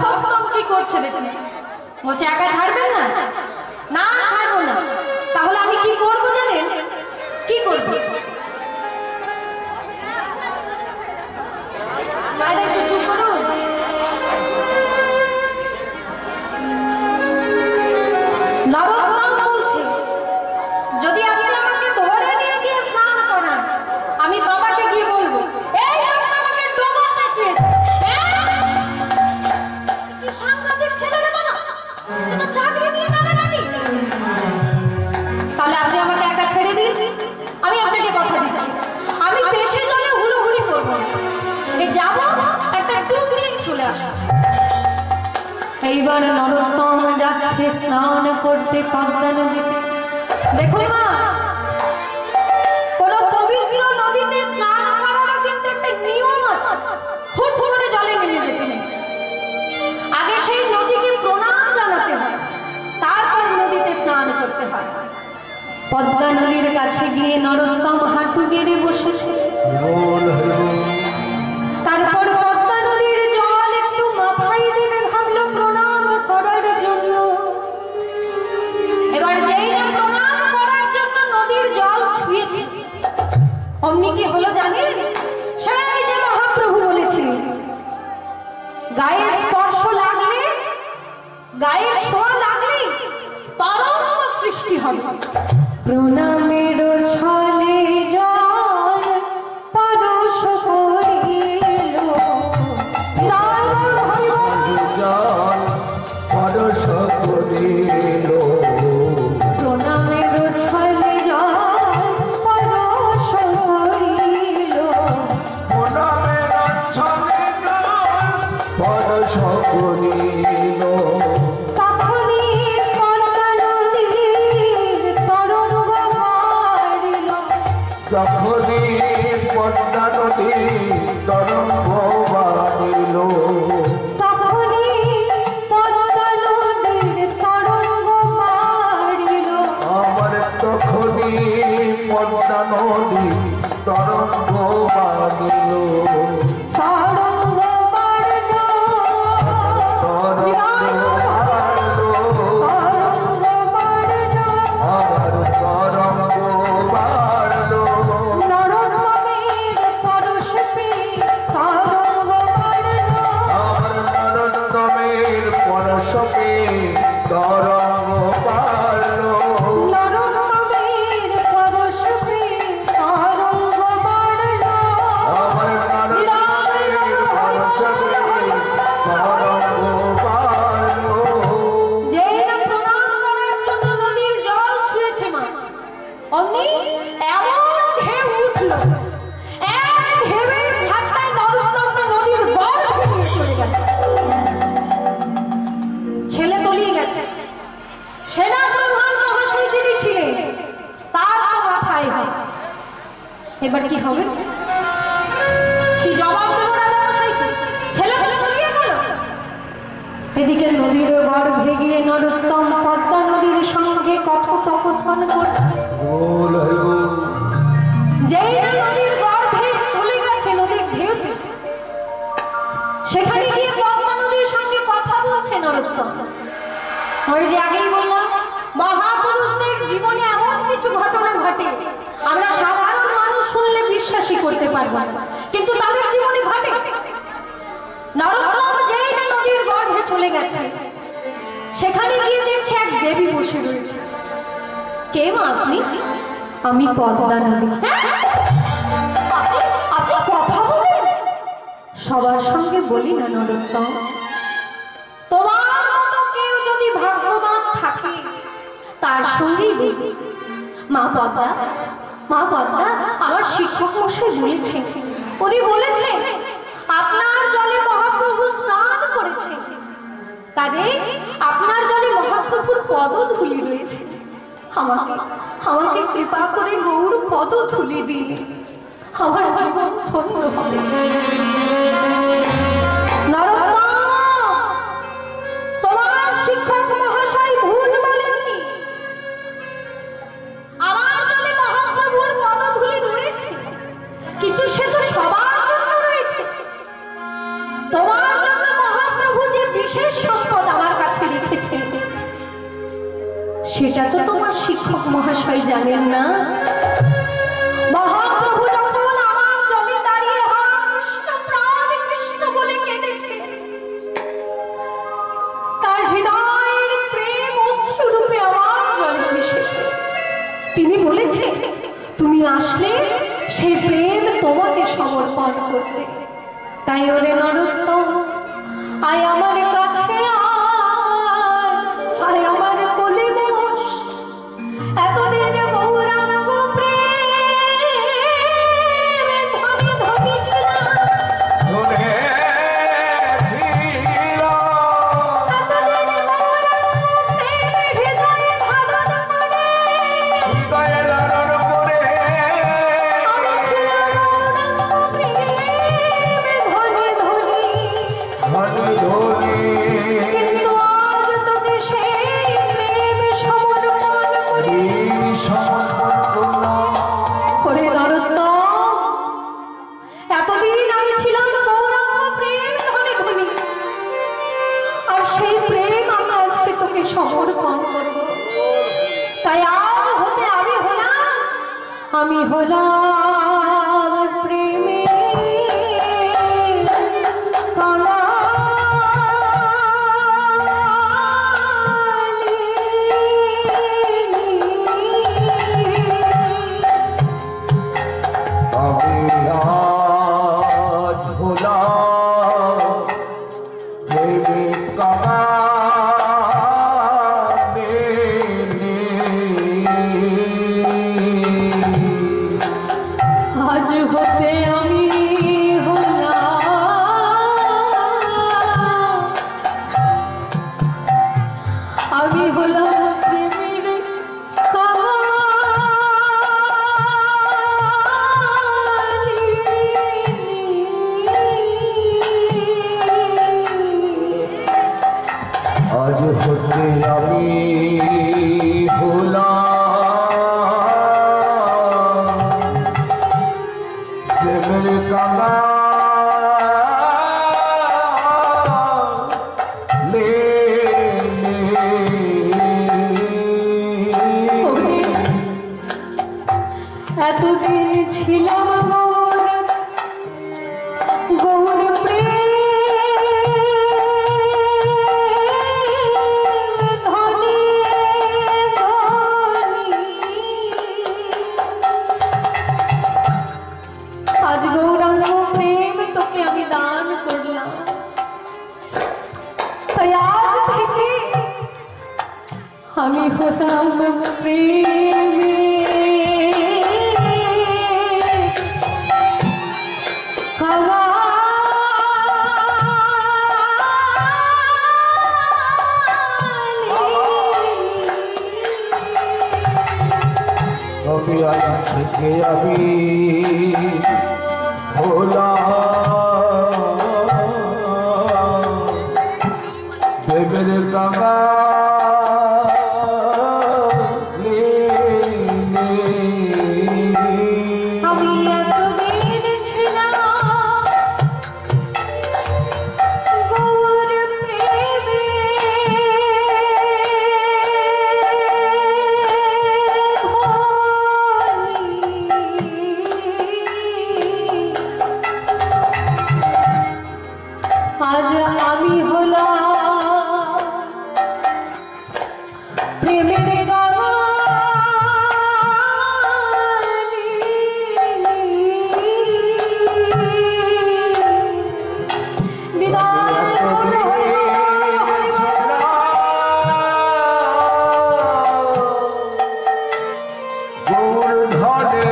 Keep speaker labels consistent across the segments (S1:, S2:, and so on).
S1: নরোত্তম কি করছে দেখুন, বলছে একা ছাড়বেন না? না ছাড়বো না। তাহলে আমি কি করবো জানেন? কি করবো? একটু চুপ করুন। নরোত্তম বলছে যদি আপনি আমাকে ধরে নিয়ে গিয়ে স্নান করান, আমি বাবাকে গিয়ে বলবো এই আমাকে ডোবাতেছে। কি সাংঘাতিক ছেলে রে বাবা, এটা চাকরি নিয়ে টানাটানি। তাহলে আপনি আমাকে একা ছেড়ে দিন, আমি আপনাকে কথা দিচ্ছি আমি পেশে জলে হুড়োহুড়ি করবো না। এই যাবো একটা ডুব দিয়ে চলে আসবো। এইবার নরোত্তম যাচ্ছে স্নান করতে পদ্মা নদীতে। দেখুন মা, কোন পবিত্র নদীতে স্নান করারও কিন্তু একটা নিয়ম আছে। হুট করে জলে নেমে যেতে নেই, আগে সেই নদীকে প্রণাম জানাতে হয়, তারপর নদীতে স্নান করতে হয়। পদ্মা নদীর কাছে গিয়ে নরোত্তম হাঁটু গেড়ে বসেছে। তারপর পদ্মা নদীর জল একটু মাথায় দেবে ভাবলো প্রণাম করার জন্য। এবার যেই না প্রণাম করার জন্য নদীর জল ছুঁয়েছে, অমনি কি হলো জানেন? সেই যে মহাপ্রভু বলেছিলেন গায়ের স্পর্শ লাগলে, গায়ের ছোঁয়া লাগলে তরঙ্গ সৃষ্টি হবে। প্রণামের ছলে জল পরশ করিল, জল পরশ করিল। প্রণামের ছলে জল পরশ করিল, প্রণামের ছলে জল পরশ করিল। তখনই পদ্মা নদীর তরঙ্গ বাড়িল, তখনই পদ্মা নদীর তরঙ্গ বাড়িল, তখনই পদ্মা নদীর তরঙ্গ বাড়িল। আমার তখনই পদ্মা নদীর তরঙ্গ বাড়িল, তরঙ্গ বাড়িল, তরঙ্গ বাড়িল, আমার তরঙ্গ বাড়িল। নরোত্তমের পরশ পেয়ে তরঙ্গ বাড়িল, আমার নরোত্তমের পরশ পেয়ে তরঙ্গ বাড়িল, নরোত্তমের পরশ পেয়ে তরঙ্গ বাড়িল, আমার নরোত্তমের পরশ পেয়ে তরঙ্গ বাড়িল। যেই না প্রণাম করার জন্য নদীর জল ছুঁয়েছে মা, অমনি এমন ঢেউ উঠল, এক ঢেউয়ের ঝাপটায় নরোত্তমকে নদীর গর্ভে নিয়ে চলে গেল। ছেলে তলিয়ে গেছে। সেনা প্রধান মহাশয় যিনি ছিলেন তার তো মাথায় হয়। এবার কি হবে? কি জবাব দেবো রাজা মশাইকে? ছেলে তলিয়ে গেল। এদিকে নদীর গর্ভে গিয়ে নরোত্তম পদ্মা নদীর সঙ্গে কথোপকথন করছে। যেই না নদীর গর্ভে চলে গেছে নদীর ঢেউতে, সেখানে গিয়ে পদ্মা নদীর সঙ্গে কথা বলছে নরোত্তম। ওই যে আগেই বললাম মহাপুরুষদের জীবনে এমন কিছু ঘটনা ঘটে আমরা সাধারণ মানুষ শুনলে বিশ্বাসই করতে পারবো না, কিন্তু তাদের জীবনে ঘটে। নরোত্তম যেই না নদীর গর্ভে চলে গেছে, সেখানে গিয়ে দেখছে এক দেবী বসে রয়েছে। কে মা আপনি? আমি পদ্মা নদী। আপনি কথা বলেন? সবার সঙ্গে বলি না নরোত্তম, তোমার মতো কেউ যদি ভাগ্যবান থাকে তার সঙ্গেই বলি। মা পদ্মা, মা পদ্মা, আমার শিক্ষক মশাই বলেছেন, উনি বলেছেন আপনার জলে মহাপ্রভু স্নান করেছে, কাজে আপনার জলে মহাপ্রভুর পদধূলি রয়েছে। আমাকে আমাকে কৃপা করে গৌর পদধূলি দিন, আমার জীবন ধন্য হবে। তোমার শিক্ষক মহাশয় ভুল বলেননি, আমার জলে মহাপ্রভুর পদধূলি রয়েছে, কিন্তু সে তো সবার জন্য রয়েছে। তোমার জন্য মহাপ্রভু যে বিশেষ সেটা তো তোমার শিক্ষক মহাশয় জানেন না। মহাপ্রভু যখন আমার জলে দাঁড়িয়ে হা কৃষ্ণ প্রাণ কৃষ্ণ বলে কেঁদেছে, তার হৃদয়ের প্রেম অশ্রুরূপে আমার জলে মিশেছে। তিনি বলেছে তুমি আসলে সেই প্রেম তোমাকে সমর্পণ করতে। তাই ওরে নরোত্তম, আয় আমার কাছে, আয় আমার কোলে বস। এতদিন গৌরাঙ্গ প্রেম ধনী ধনী ছিল, আমি হলাম প্রেমে এতদিন ছিলাম গৌর ধনী আজ গৌরাঙ্গ প্রেম তোকে আমি দান করলাম। তাই আজ থেকে আমি হলাম প্রেমে
S2: থেকে আমি হলাম প্রেমের কাঙালি।
S1: আমি এতদিন ছিলাম গৌর প্রেমে আজ আমি হলাম প্রেমের গালি।
S2: গৌর ধনে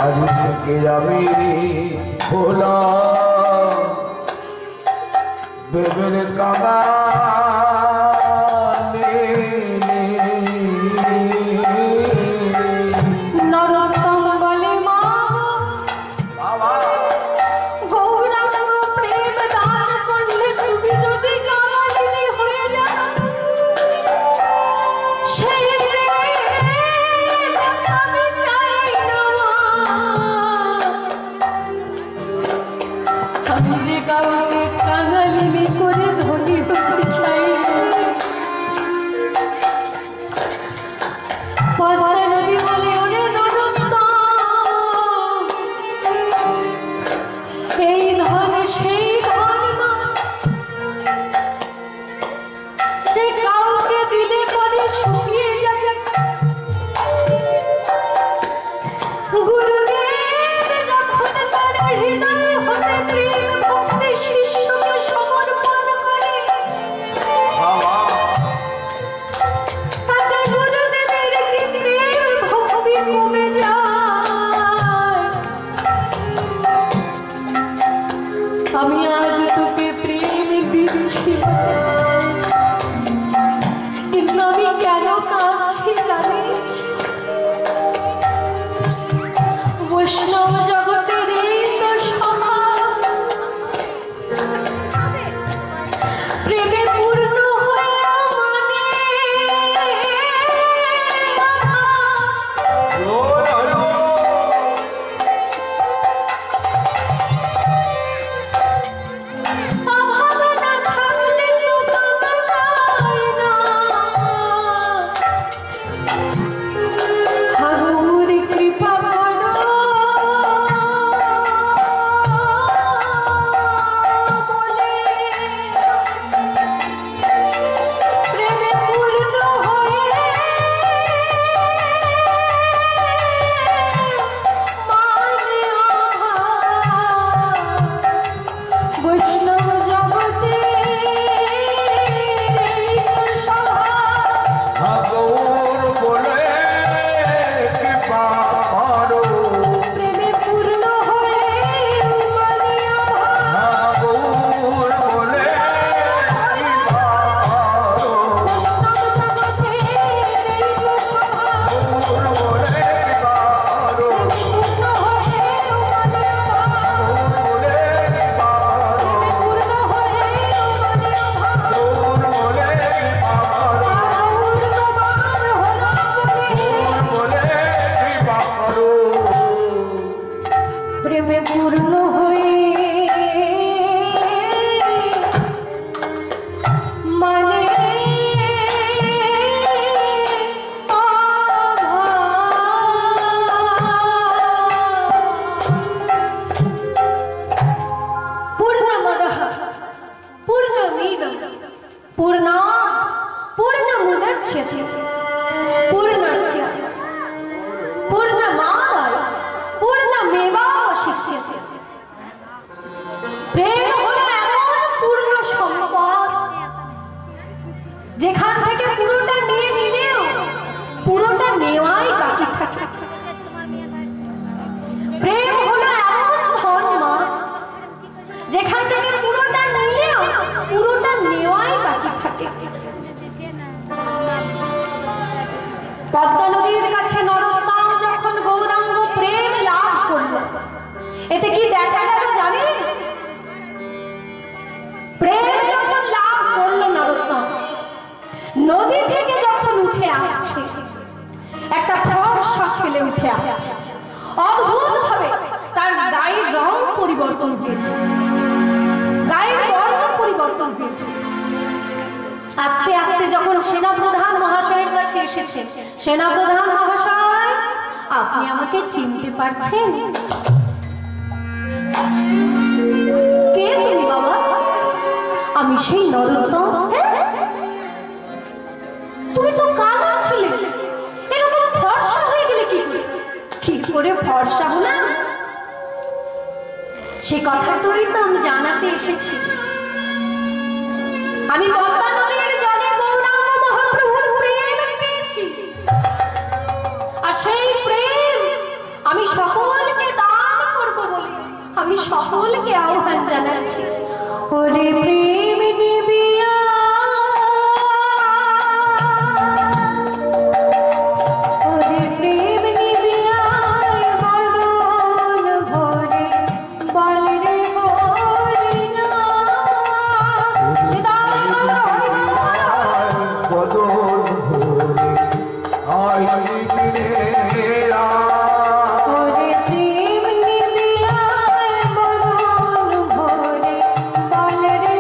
S2: আজ থেকে আমি হলাম প্রেমের কাঙালি।
S1: নরোত্তম বলে মা গৌরাঙ্গ প্রেম দান করলে তুমি যদি কাঙালিনী হয়ে যাও, সেই প্রেম আমি চাই না। আমি যে বৈষ্ণব জগতের এই তো স্বভাব, প্রেমে পূর্ণ হয়ে অভাবে না থাকলে তো কাকা যায় না। ঠাকুর কৃপা করো বলে প্রেমে পূর্ণ হয়ে মানে বৈষ্ণব জগতে
S2: ঠাকুর বলে কৃপা করো,
S1: প্রেমে পূর্ণ হয়ে
S2: ঠাকুর বলে কৃপা করো, ঠাকুর বলে কৃপা করো, ঠাকুর বলে কৃপা করো, ঠাকুর বলে কৃপা করো, বলে কৃপা করো।
S1: প্রেমে পূর্ণ হয়ে মানে পূর্ণমদঃ পূর্ণমিদং পূর্ণাৎ পূর্ণমুদচ্যতে পূর্ণস্য পূর্ণমাদায় পূর্ণমেবাবশিষ্যতে। প্রেম হলো এমন পূর্ণ সম্পদ যেখান থেকে পুরোটা নিয়ে নিলেও পুরোটা নেওয়াই বাকি থাকে। প্রেম হলো এমন ধর্ম যেখান থেকে পুরোটা নিলেও পুরোটা নেওয়াই বাকি থাকে। পদ্মা নদীর কাছে নরোত্তম যখন গৌরাঙ্গ প্রেম লাভ করলো, এতে কি দেখা গেল জানেন? প্রেম যখন লাভ করলো নরোত্তম, নদী থেকে যখন উঠে আসছে একটা ফর্সা ছেলে উঠে আসছে, অদ্ভুত ভাবে তার গায়ের রং পরিবর্তন হয়েছে, গায়ের বর্ণ পরিবর্তন হয়েছে। আস্তে আস্তে যখন সেনাপ্রধান মহাশয়ের কাছে এসেছে, সেনাপ্রধান মহাশয় আপনি আমাকে চিনতে পারছেন? কে তুমি বাবা? আমি সেই নরোত্তম। তুমি তো কালো ছিলে, এরকম ফর্সা হয়ে গেলে কি করে? কি করে ফর্সা হলাম সে কথা তোই তো আমি জানাতে এসেছি। আমি পদ্মা নদীর জলে গৌরাঙ্গ মহাপ্রভুর প্রেম পেয়েছি, আর সেই প্রেম আমি সকলকে দান করব বলে আমি সকলকে আহ্বান জানাচ্ছি। ওরে প্রেম নিবিয়া ওরে প্রেম নিবিয়া বলন ভরে বল রে মোরি না
S2: বদন ভরে আই ফিরে
S1: ওরে প্রেম নিবিয়া বলন ভরে বল রে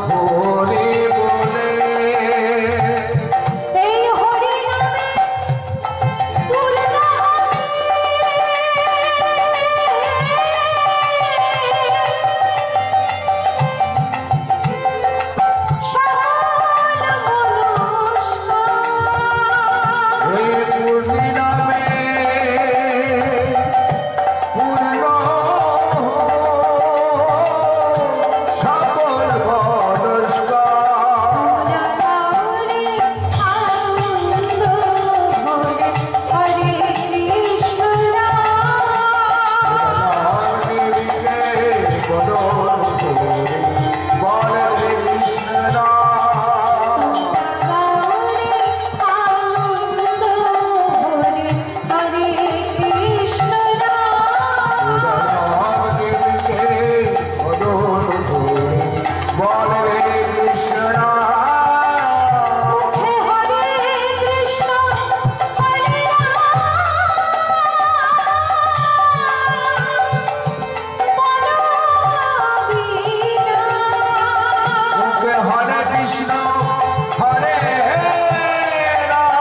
S2: ভোরে বলে
S1: এই হরি নামে পূর্ণ হবে সকল মনস্কার।
S2: এই পূর্ণি নামে পূর্ণ সকল মনস্কার।
S1: রাগারে আনন্দ ভরে হরে কৃষ্ণ রাম।
S2: দেবীকে বদন ভোরে বলে কৃষ্ণ রাম।
S1: রাগারে আনন্দ ভরে হরে কৃষ্ণ রাম।
S2: দেবীকে বদন ভোরে বলে কৃষ্ণ রাম।
S1: মুখে হরে কৃষ্ণ হরে
S2: মুখে হরে কৃষ্ণ হরে রাম।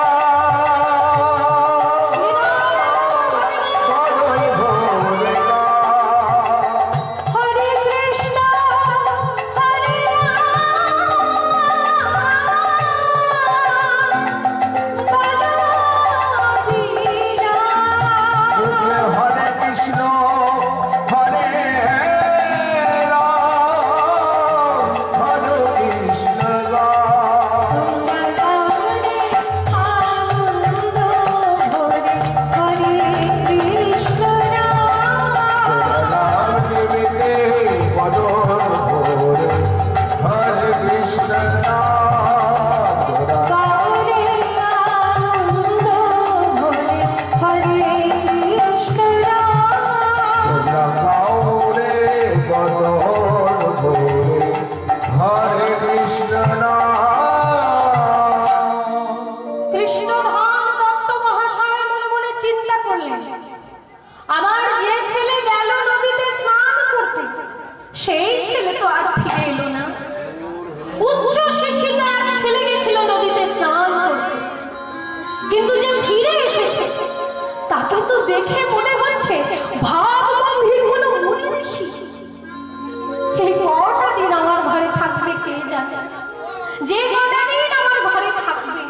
S2: বদন ভোরে রাম।
S1: হরে কৃষ্ণ হরে
S2: মুখে হরে কৃষ্ণ হরে রাম। হরে কৃষ্ণ রাম। রাম দেবীতে বদন ভোরে হরে কৃষ্ণ রাম। রামে বদন ভোরে হরে কৃষ্ণ রাম।
S1: কৃষ্ণধন দত্ত মহাশয় মনে মনে চিন্তা করলেন, আবার যে ছেলে গেল নদীতে স্নান করতে সেই ছেলে তো আর ফিরে এলো না। উচ্চ শিক্ষিত এক ছেলে গেছিল নদীতে স্নান করতে, কিন্তু যে ফিরে এসেছে তাকে তো দেখে মনে হচ্ছে ভাব গম্ভীর হলো মনে বেশি। এই কটা দিন আমার ঘরে থাকবে কে জানে, যে কটা দিন আমার ঘরে থাকবে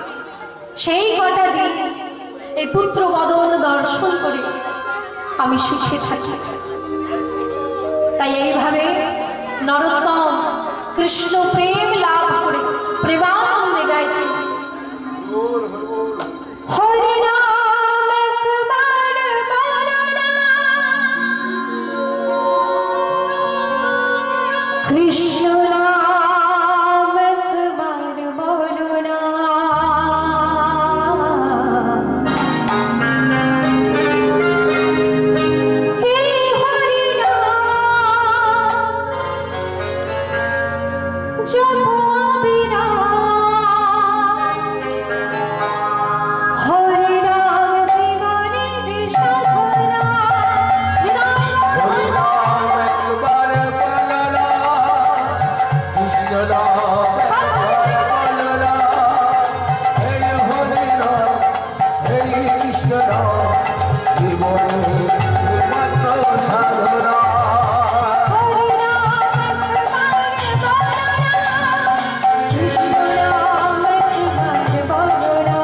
S1: সেই কটা দিন এই পুত্র বদন দর্শন করে আমি সুখে থাকি। তাই এইভাবে নরোত্তম কৃষ্ণ প্রেম লাভ করে প্রেমানন্দে গাইছে, হরি নাম একবার বলো না, কৃষ্ণ নাম একবার বলো না। এই হরি নাম জপ অবিরাম, হরি নাম জীবনের সাধনা।
S2: হরি নাম একবার বলো না, কৃষ্ণ নাম একবার বলো না। এই হরি নাম, এই কৃষ্ণ নাম জীবনের একমাত্র সাধনা।
S1: হরি নাম একবার বলো না, কৃষ্ণ নাম একবার বলো না।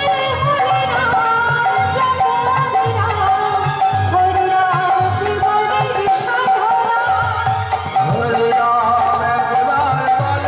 S1: এই হরি নাম জপ অবিরাম, হরি নাম জীবনের সাধনা।
S2: হরি নাম একবার বলো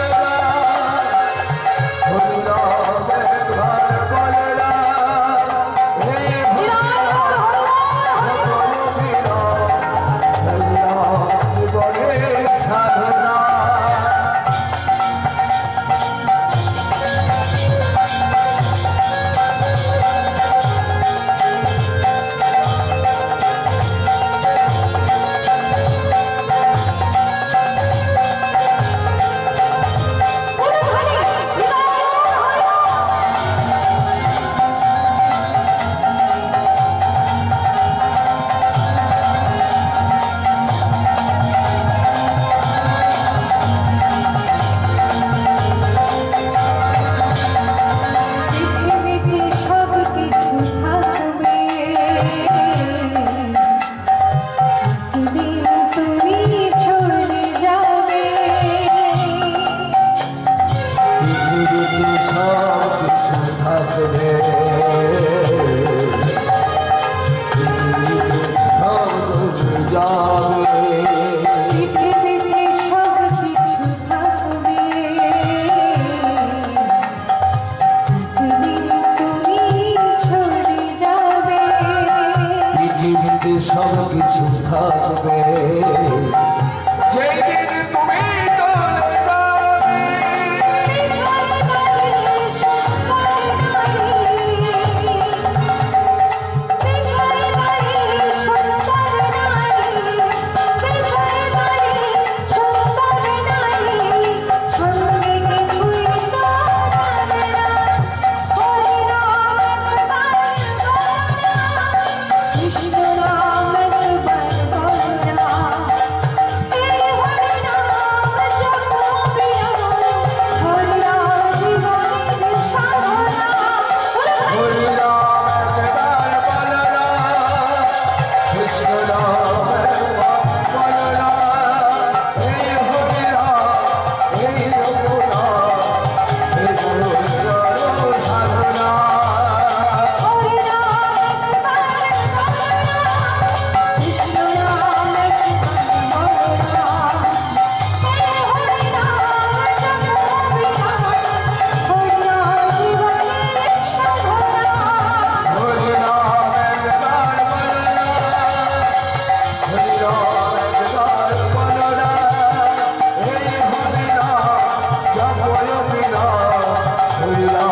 S2: সব কিছু থাকবে পৃথিবীতে সব চলে যাবে
S1: পৃথিবীতে সব কিছু থাকবে একদিন তুমি চলে যাবে
S2: পৃথিবীতে সব কিছু থাকবে যেদিন তুমি চলে যাবে
S1: বিষয় বাড়ি সম্পদ নাই বিষয় বাড়ি সম্পদ নাই বিষয় বাড়ি সম্পদ নাই সঙ্গে কিছুই তো জানে না হরি নাম একবার বলো না কৃষ্ণ নাম একবার বলো না এই হরি নাম জপো বিরাম হরি নাম জীবনের সাধনা
S2: হরি রাম একবার বলো না কৃষ্ণ নাম একবার বলো না এই হরি রাম এই রঘুনাথ এই গুরু সাধনা
S1: হরি নাম একবার বলো না কৃষ্ণ নাম একবার বলো না এই হরি নাম জপো বিরাম হরি নাম জীবনের সাধনা
S2: হরি রাম একবার বলো না হরি রাম একবার বলো না এই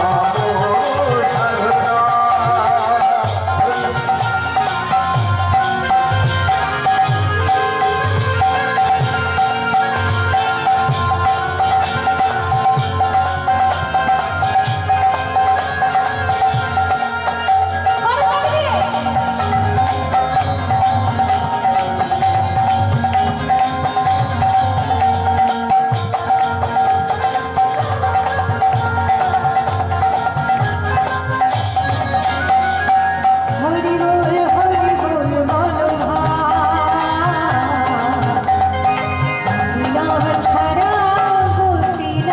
S2: হরি রাম জপয় বিনা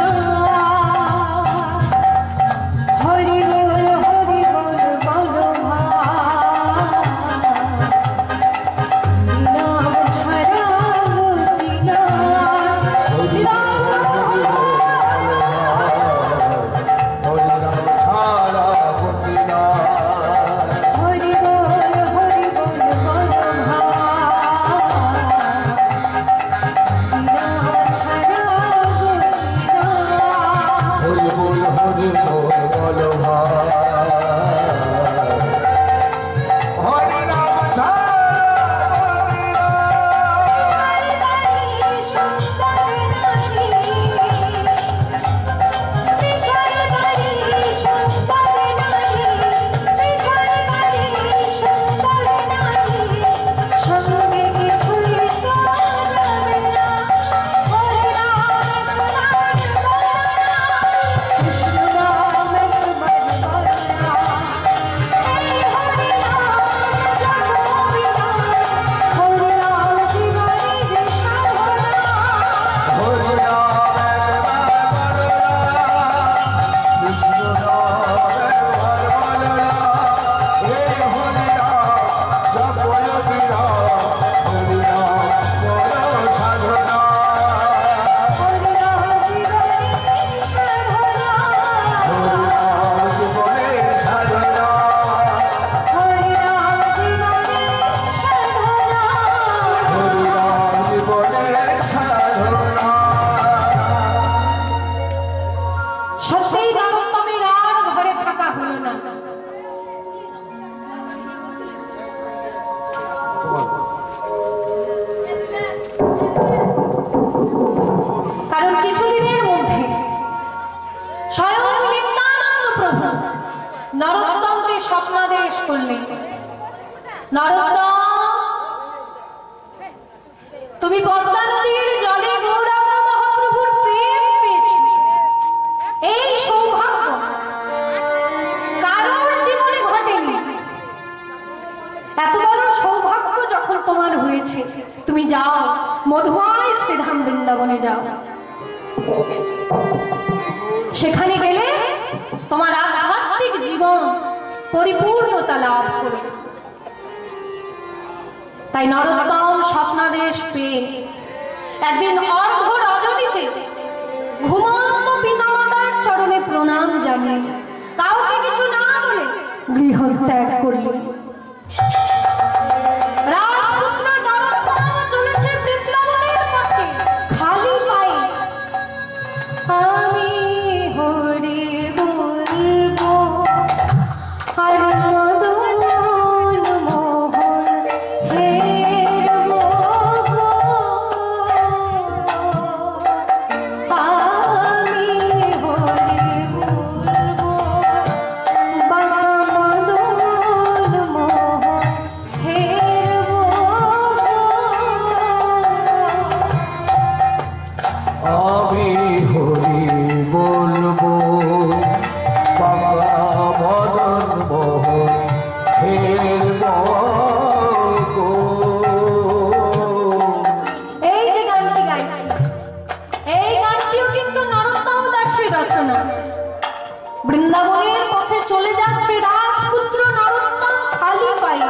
S2: হরি রাম সাধনা
S1: হরি বল বলো ভাই নাম ছাড়া গতি না হরি বল বলো ভাই নাম ছাড়া গতি না
S2: হরি রাম ছাড়া গতি না
S1: হরি বল বলো ভাই নাম ছাড়া গতি না
S2: হরি বল বলো ভাই হরি রাম ছাড়া গতি না
S1: বিষয় বাড়ি সম্পদ নাই বিষয় বাড়ি সম্পদ নাই বিষয় বাড়ি সম্পদ নাই সঙ্গে কিছুই তো যাবে না হরি নাম একবার বলো না কৃষ্ণ নাম একবার বলো না এই হরি নাম জপো বিরাম হরি নাম জীবনের সাধনা
S2: হরি রাম
S1: নরোত্তমকে স্বপ্নাদেশ করলেন, নরোত্তম তুমি পদ্মা নদীর জলে গৌরাঙ্গ মহাপ্রভুর প্রেম পেয়েছ, এই সৌভাগ্য কারোর জীবনে ঘটেনি। এত বড় সৌভাগ্য যখন তোমার হয়েছে, তুমি যাও মধুময় শ্রীধাম বৃন্দাবনে যাও। সেখানে গেলে পরিপূর্ণতা লাভ করবে। তাই নরোত্তম স্বপ্নাদেশ পেয়ে একদিন অর্ধ রজনীতে ঘুমন্ত পিতামাতার চরণে প্রণাম জানিয়ে কাউকে কিছু না বলে গৃহ ত্যাগ করলেন। রাজপুত্র নরোত্তম চলেছে বৃন্দাবনের পথে খালি পায়ে। আমি হরি বলবো আর মদন মোহন হেরবো গো। আমি হরি বলবো বাবা মদন মোহন হেরবো গো।
S2: আমি হরি বলবো বাবা মদন মোহন হেরব গো।
S1: এই যে গানটি গাইছি, এই গানটিও কিন্তু নরোত্তম দাসের রচনা। বৃন্দাবনের পথে চলে যাচ্ছে রাজপুত্র নরোত্তম খালি পায়ে।